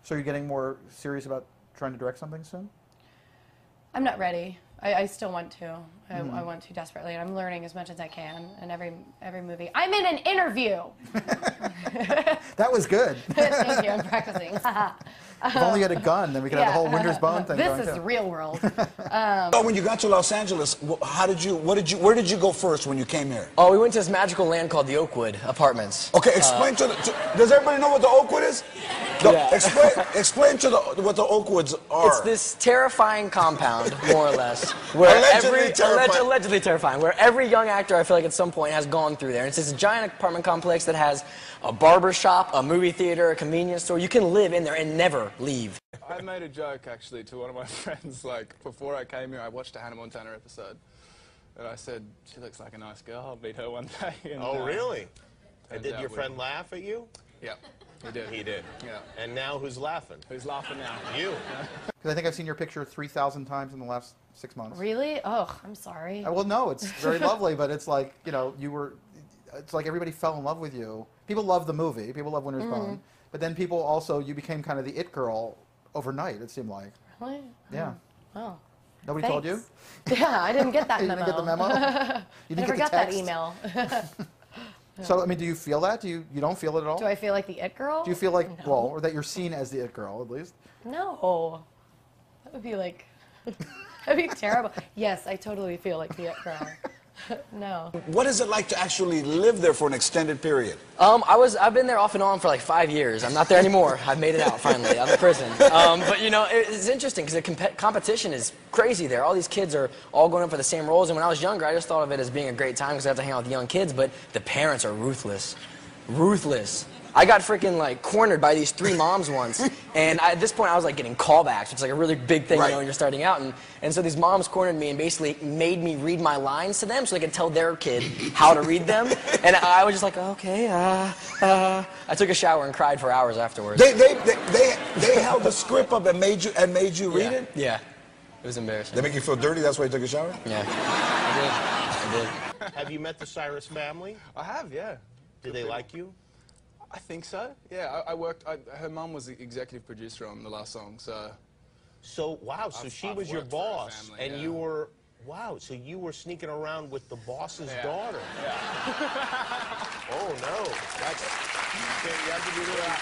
So you're getting more serious about trying to direct something soon? I'm not ready. I still want to. I want to desperately, and I'm learning as much as I can in every movie. I'm in an interview. That was good. Thank you. I'm practicing. If only you had a gun, then we could have the whole Winter's Bone thing going. This is the real world. So when you got to Los Angeles, where did you go first when you came here? Oh, we went to this magical land called the Oakwood Apartments. Okay, explain does everybody know what the Oakwood is? Yeah. Explain what the Oakwoods are. It's this terrifying compound, more or less. Where allegedly terrifying. Where every young actor, I feel like at some point, has gone through there. And it's this giant apartment complex that has a barber shop, a movie theater, a convenience store. You can live in there and never leave. I made a joke, actually, to one of my friends, like, before I came here, I watched a Hannah Montana episode. And I said, she looks like a nice girl, I'll meet her one day. And, oh, really? And did your friend laugh at you? Yeah, he did. He did? Yeah. And now who's laughing? Who's laughing now? You. Because I think I've seen your picture 3,000 times in the last 6 months. Really? Oh, I'm sorry. Well, no, it's very lovely, but it's like, you know, it's like everybody fell in love with you. People love the movie. People love Winter's Bone. But then people also, you became kind of the it girl overnight, it seemed like. Really? Yeah. Oh. Nobody told you? Yeah, I didn't get that You memo. didn't get the memo? You didn't I never get the got that text? email. So, I mean, do you feel that? You don't feel it at all? Do I feel like the it girl? Do you feel like, No. well, or that you're seen as the it girl, at least? No. That would be like, that'd be terrible. Yes, I totally feel like the it girl. No. What is it like to actually live there for an extended period? I've been there off and on for like 5 years. I'm not there anymore. I've made it out finally out of prison. But you know, it's interesting because the competition is crazy there. All these kids are all going up for the same roles. And when I was younger, I just thought of it as being a great time because I have to hang out with young kids. But the parents are ruthless, ruthless. I got freaking like cornered by these 3 moms once, and at this point I was like getting callbacks, which is like a really big thing, you know, when you're starting out. And so these moms cornered me and basically made me read my lines to them so they could tell their kid how to read them. And I was just like, okay, I took a shower and cried for hours afterwards. They held the script up and made you read it? Yeah, it was embarrassing. They make you feel dirty. That's why you took a shower? Yeah, I did. Have you met the Cyrus family? I have, yeah. Did they like you? I think so. Yeah, her mum was the executive producer on the last song, so... So, wow, so she was your boss, and you were... Wow, so you were sneaking around with the boss's daughter. Yeah. Oh, no. You have to do that.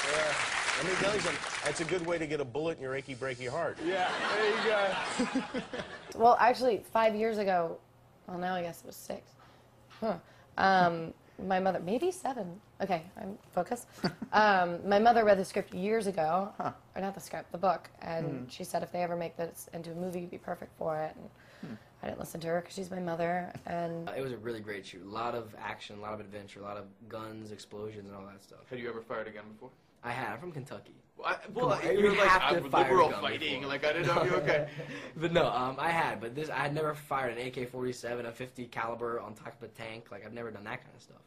Yeah. Let me tell you something. That's a good way to get a bullet in your achy, breaky heart. Yeah, there you go. Well, actually, 5 years ago, well, now I guess it was 6. Huh. My mother, maybe 7. Okay, I'm focused. My mother read the script years ago, or not the script, the book, and she said if they ever make this into a movie, you'd be perfect for it. And I didn't listen to her because she's my mother. And It was a really great shoot. A lot of action, a lot of adventure, a lot of guns, explosions, and all that stuff. Had you ever fired a gun before? I had. I'm from Kentucky. Well, You you're like, have to I'm fire liberal a gun fighting. before. Like, I didn't know you okay. But no, I had. But I had never fired an AK-47, a 50 caliber on top of a tank. Like, I've never done that kind of stuff.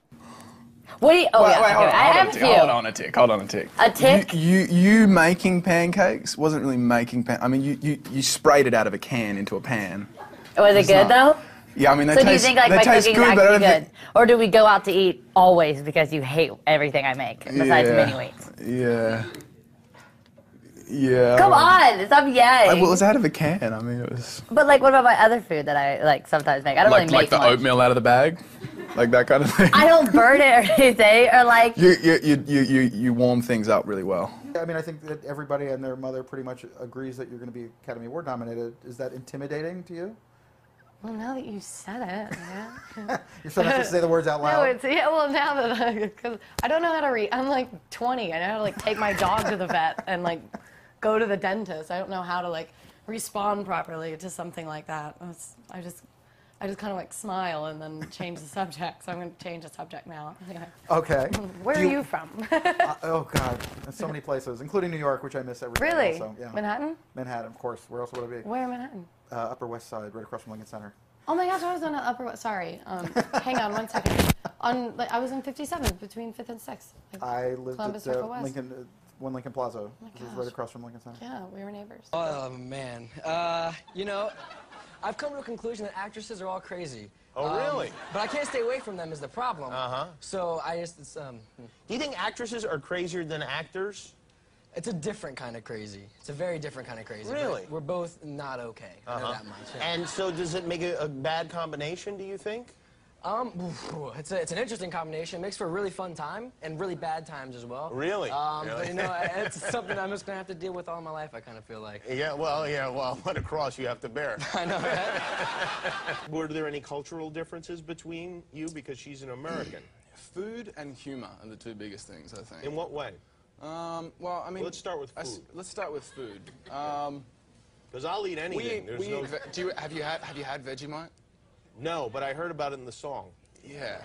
What do you? Oh, yeah. Okay, I have a few. Hold on a tick. Hold on a tick. A tick? You making pancakes wasn't really making I mean, you sprayed it out of a can into a pan. Was it good though? Yeah, I mean, they So taste, do you think like they my taste cooking's good, but I actually don't good? Or do we go out to eat always because you hate everything I make, besides mini wheats? Yeah. Yeah. Come on, stop yay. Well, it was out of a can. I mean, it was... But like, what about my other food that I like sometimes make? I don't really make Like the much. oatmeal out of the bag? Like that kind of thing? I don't burn it or anything, or like... You warm things up really well. I mean, I think that everybody and their mother pretty much agrees that you're going to be Academy Award nominated. Is that intimidating to you? well, now that you said it, yeah. You're still not supposed to say the words out loud? No, it's, yeah, well, now that because I don't know how to read. I'm like 20. I know how to like take my dog to the vet and like go to the dentist. I don't know how to like respond properly to something like that. I just kind of like smile and then change the subject. So I'm going to change the subject now. Yeah. Okay. Where are you from? Oh God, there's so many places, including New York, which I miss every day. Really? Also. Yeah. Manhattan? Manhattan, of course. Where else would I be? Where in Manhattan? Upper West Side, right across from Lincoln Center. Oh my gosh, I was on the Upper West. Sorry. Hang on 1 second. I was in 57th, between 5th and 6th. Like, I lived Columbus, at Circle West. Lincoln, Lincoln Plaza, which is right gosh. across from Lincoln Center. Yeah, we were neighbors. Oh, man. You know, I've come to a conclusion that actresses are all crazy. Oh, really? But I can't stay away from them is the problem. Uh-huh. So I just, Do you think actresses are crazier than actors? It's a different kind of crazy. It's a very different kind of crazy. Really? We're both not okay. I know that much. Yeah. And so does it make a bad combination, do you think? It's an interesting combination. It makes for a really fun time and really bad times as well. Really? But you know, it's something I'm just gonna have to deal with all my life. I kind of feel like. Yeah, well, what a cross you have to bear. I know, right? Were there any cultural differences between you because she's an American? Food and humor are the two biggest things, I think. In what way? Well, I mean... Let's start with food. Let's start with food. Because I'll eat anything. Have you had Vegemite? No, but I heard about it in the song. Yeah.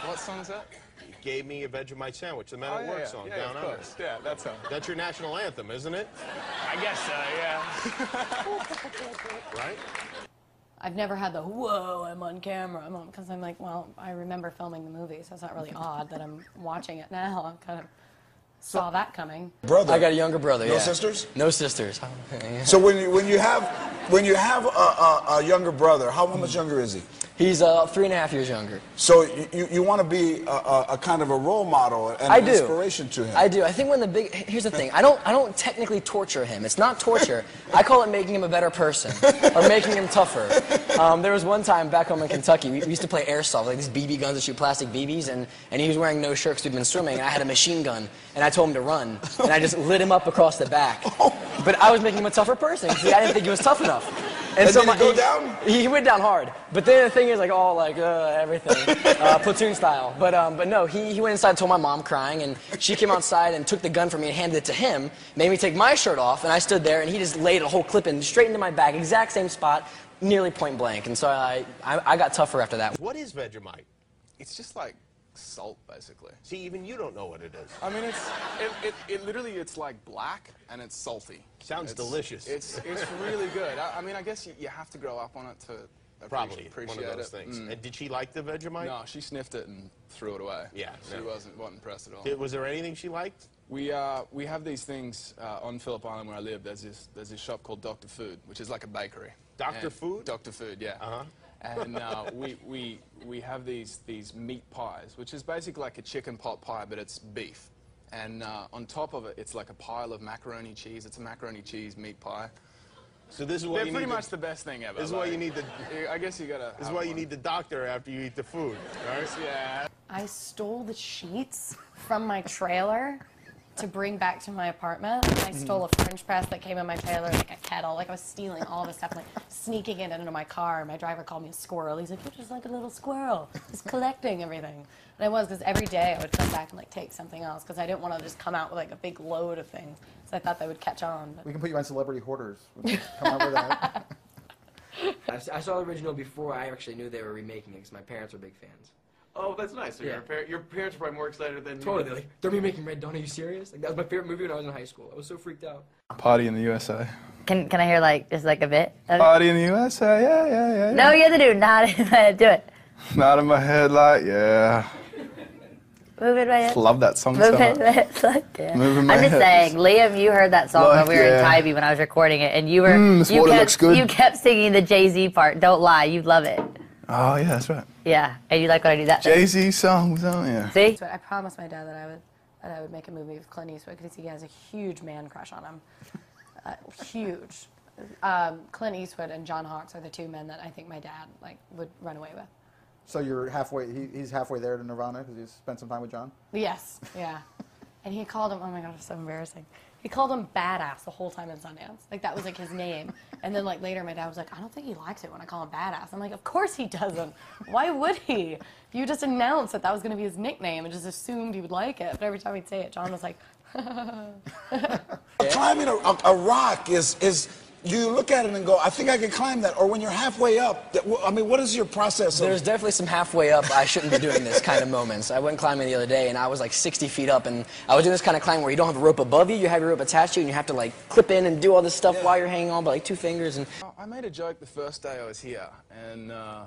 What song is that? You gave me a Vegemite sandwich, the Men at Work song, yeah, Down of Under. course. Yeah, that's her. That's your national anthem, isn't it? I guess so, yeah. Right? I've never had the, whoa, I'm on camera, because I'm like, well, I remember filming the movie, so it's not really odd that I'm watching it now. I kind of saw that coming. Brother. I got a younger brother. No sisters? No sisters. So when you have a younger brother, how much younger is he? He's 3.5 years younger. So you want to be a kind of a role model and an inspiration to him. I do. I think here's the thing. I don't technically torture him. It's not torture. I call it making him a better person or making him tougher. There was one time back home in Kentucky, we used to play airsoft, like these BB guns that shoot plastic BBs, and he was wearing no shirt because we'd been swimming, and I had a machine gun, and I told him to run, and I just lit him up across the back. But I was making him a tougher person because I didn't think he was tough enough. And so did he go down? He went down hard. But then the thing is, like, all like everything, platoon style. But no, he went inside, told my mom, crying, and she came outside and took the gun from me and handed it to him, made me take my shirt off, and I stood there, and he just laid a whole clip in straight into my back, exact same spot, nearly point blank. And so I got tougher after that. What is Vegemite? It's just like salt, basically. See, even you don't know what it is. I mean, it literally, it's like black and it's salty. Sounds delicious. It's really good. I mean, I guess you have to grow up on it to appreciate one of those things. And did she like the Vegemite? No, she sniffed it and threw it away. Yeah, she wasn't impressed at all. Was there anything she liked? We have these things on Phillip Island where I live. There's this shop called Dr. Food, which is like a bakery. Dr. Food? Dr. Food, yeah. And we have these meat pies, which is basically like a chicken pot pie, but it's beef. And on top of it, it's like a pile of macaroni cheese. It's a macaroni cheese meat pie. So this is why They're pretty much the best thing ever. This is why you need the. I guess you gotta. This is why you need the doctor after you eat the food, right? Yeah. I stole the sheets from my trailer to bring back to my apartment. I stole a French press that came in my trailer, like a kettle. Like I was stealing all this stuff, like sneaking it into my car. My driver called me a squirrel. He's like, "You're just like a little squirrel, just collecting everything." And I was, because every day I would come back and like take something else, because I didn't want to just come out with like a big load of things. So I thought they would catch on. But. We can put you on Celebrity Hoarders. Come out with that. I saw the original before I actually knew they were remaking it, because my parents were big fans. Oh, that's nice. So Yeah. your parents are probably more excited than Totally, you. they're like, they're remaking Red Dawn, are you serious? Like, that was my favorite movie when I was in high school. I was so freaked out. Party in the USA. Can I hear like just like a bit? Party in the USA, yeah. No, you have to do not do it. Not in my head, like, yeah. Move it right. Love that song Move so it much. right. Like, yeah. Moving my I'm just hips. saying, Liam, you heard that song when we were in yeah. Tybee when I was recording it, and you were this water looks good. you kept singing the Jay-Z part. Don't lie, you love it. Oh, yeah, that's right. Yeah, and you like when I do that. Jay-Z songs, oh, yeah. See? So I promised my dad that I would make a movie with Clint Eastwood, because he has a huge man crush on him. Huge. Clint Eastwood and John Hawkes are the two men that I think my dad like would run away with. So you're halfway. He's halfway there to Nirvana because he's spent some time with John. Yes, yeah. And he called him. Oh my God, it's so embarrassing. He called him Badass the whole time in Sundance. Like that was like his name. And then like later, my dad was like, I don't think he likes it when I call him Badass. I'm like, of course he doesn't. Why would he? If you just announced that was going to be his nickname and just assumed he would like it, but every time he'd say it, John was like. Climbing a rock is you look at it and go, I think I can climb that. Or when you're halfway up, I mean, what is your process? There's definitely some halfway up, I shouldn't be doing this kind of moments. I went climbing the other day, and I was like 60 feet up, and I was doing this kind of climb where you don't have a rope above you, you have your rope attached to you, and you have to like clip in and do all this stuff while you're hanging on by like 2 fingers. And I made a joke the first day I was here, and I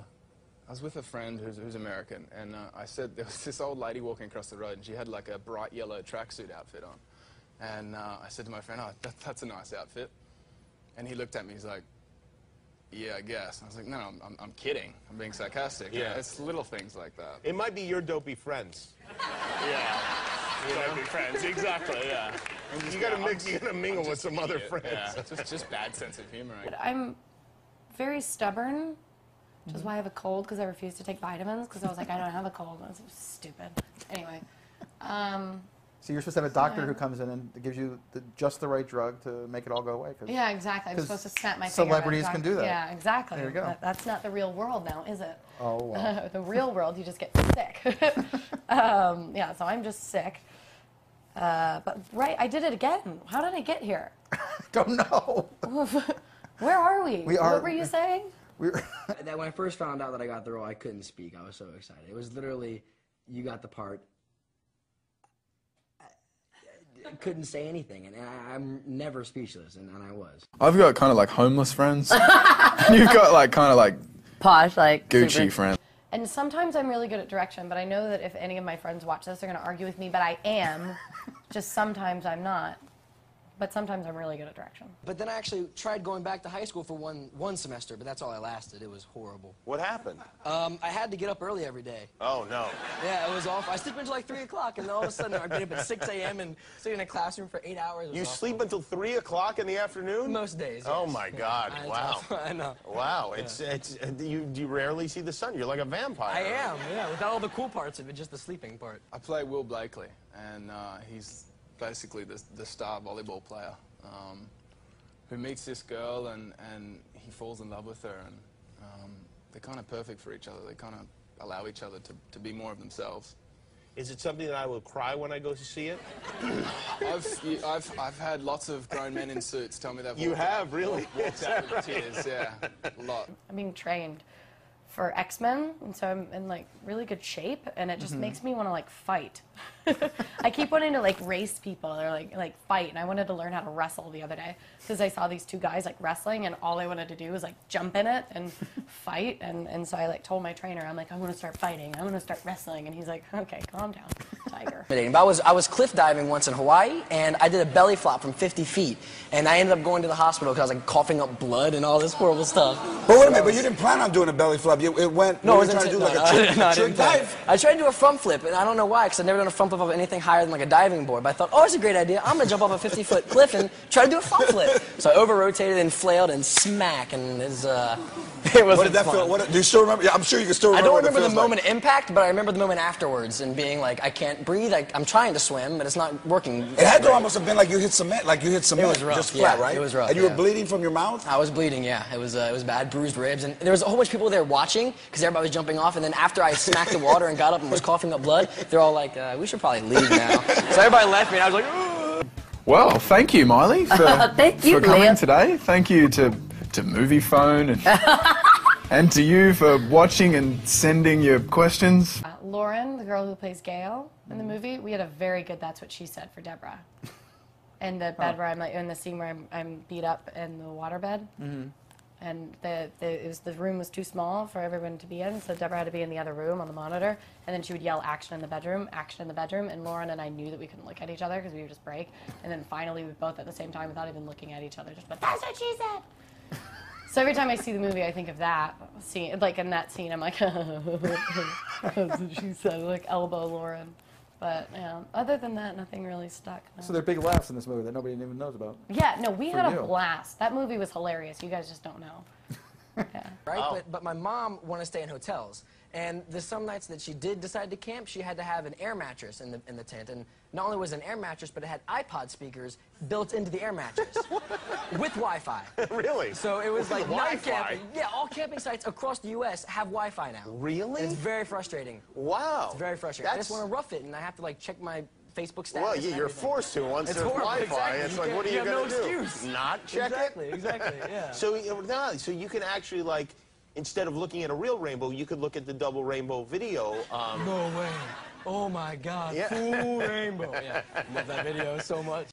was with a friend who's American, and I said there was this old lady walking across the road, and she had like a bright yellow tracksuit outfit on. And I said to my friend, oh, that's a nice outfit. And he looked at me, he's like, yeah, I guess. And I was like, no, I'm kidding. I'm being sarcastic. Yeah. It's little things like that. It might be your dopey friends. Yeah. You gotta be friends, exactly, yeah. You gotta mingle with some other friends. Yeah, just bad sense of humor. I'm very stubborn, which is why I have a cold, because I refuse to take vitamins, because I was like, I don't have a cold. That's stupid. Anyway. So you're supposed to have a doctor who comes in and gives you just the right drug to make it all go away. Yeah, exactly. I'm supposed to snap my finger. Celebrities can do that. Yeah, exactly. There you go. That's not the real world now, is it? Oh, wow. The real world, you just get sick. Yeah, so I'm just sick. But right, I did it again. How did I get here? Don't know. Where are we? What were you saying? That when I first found out that I got the role, I couldn't speak. I was so excited. It was literally, you got the part. I couldn't say anything, and I'm never speechless, and I was. I've got kind of like homeless friends. You've got like kind of like posh, like Gucci super. friends. And sometimes I'm really good at direction, but I know that if any of my friends watch this, they're going to argue with me, but I am. Just sometimes I'm not. But sometimes I'm really good at direction. But then I actually tried going back to high school for one semester, but that's all I lasted. It was horrible. What happened? I had to get up early every day. Oh, no. Yeah, it was awful. I sleep until like 3 o'clock, and then all of a sudden I'd get up at 6 a.m. and sit in a classroom for 8 hours. You sleep until 3 o'clock in the afternoon? Most days, yes. Oh, my God. Yeah, Wow. I know. Wow. Yeah. You rarely see the sun. You're like a vampire. I am, yeah, without all the cool parts of it, just the sleeping part. I play Will Blakely, and he's basically the star volleyball player who meets this girl, and he falls in love with her, and they're kind of perfect for each other. They kind of allow each other to be more of themselves. Is it something that I will cry when I go to see it? I've had lots of grown men in suits tell me that. You have, really? Walked out with tears, yeah, a lot. I'm being trained for X-Men, and so I'm in like really good shape, and it just makes me want to like fight. I keep wanting to like race people or like fight, and I wanted to learn how to wrestle the other day because I saw these two guys like wrestling, and all I wanted to do was like jump in it and fight, and so I like told my trainer, I'm like, I want to start fighting, I want to start wrestling, and he's like, okay, calm down, tiger. But I was cliff diving once in Hawaii, and I did a belly flop from 50 feet, and I ended up going to the hospital because I was like coughing up blood and all this horrible stuff. But wait a minute, but you didn't plan on doing a belly flop. It went. No, you were trying to do like a trick dive. I tried to do a front flip, and I don't know why, because I've never done a front flip of anything higher than like a diving board. But I thought, oh, it's a great idea. I'm gonna jump off a 50-foot cliff and try to do a front flip. So I over-rotated and flailed and smack, and it was What did that feel? Do you still remember? Yeah, I'm sure you can still remember. I don't remember the moment impact, but I remember the moment afterwards and being like, I can't breathe. I'm trying to swim, but it's not working. It had to almost have been like you hit cement, It was rough, just flat, yeah, right? it was rough, And you were bleeding from your mouth? I was bleeding, yeah. It was bad, bruised ribs, and there was a whole bunch of people there watching because everybody was jumping off. And then after I smacked the water and got up and was coughing up blood, they're all like, we should probably leave now. So everybody left me, and I was like, ugh. Well, thank you, Miley, for coming today. Thank you to Movie Phone and to you for watching and sending your questions. Lauren, the girl who plays Gail in the movie, we had a very good "That's What She Said" for Deborah. And the bed where I'm like in the scene where I'm beat up in the waterbed. And the room was too small for everyone to be in, so Deborah had to be in the other room on the monitor, and then she would yell action in the bedroom, and Lauren and I knew that we couldn't look at each other because we would just break, and then finally we both at the same time without even looking at each other just went, "That's what she said!" So every time I see the movie, I think of that scene, like in that scene, I'm like, that's what she said, like elbow Lauren. But yeah, other than that, nothing really stuck. No. So there are big laughs in this movie that nobody even knows about. Yeah, no, we had a blast. That movie was hilarious. You guys just don't know. Yeah. Right? Oh. But my mom wanted to stay in hotels. And there's some nights that she did decide to camp, she had to have an air mattress in the tent. And not only was it an air mattress, but it had iPod speakers built into the air mattress with Wi-Fi. Really? So it was like Wi-Fi? camping. Yeah, all camping sites across the U.S. have Wi-Fi now. Really? And it's very frustrating. Wow. It's very frustrating. I just want to rough it, and I have to like check my Facebook status. Well, yeah, you're forced to once there's Wi-Fi. Exactly. It's like, what are you going to do? Excuse. Not check it? Exactly, yeah. So you can actually, like, instead of looking at a real rainbow, you could look at the double rainbow video. No way. Oh, my God. Yeah. Full rainbow. Yeah, I love that video so much.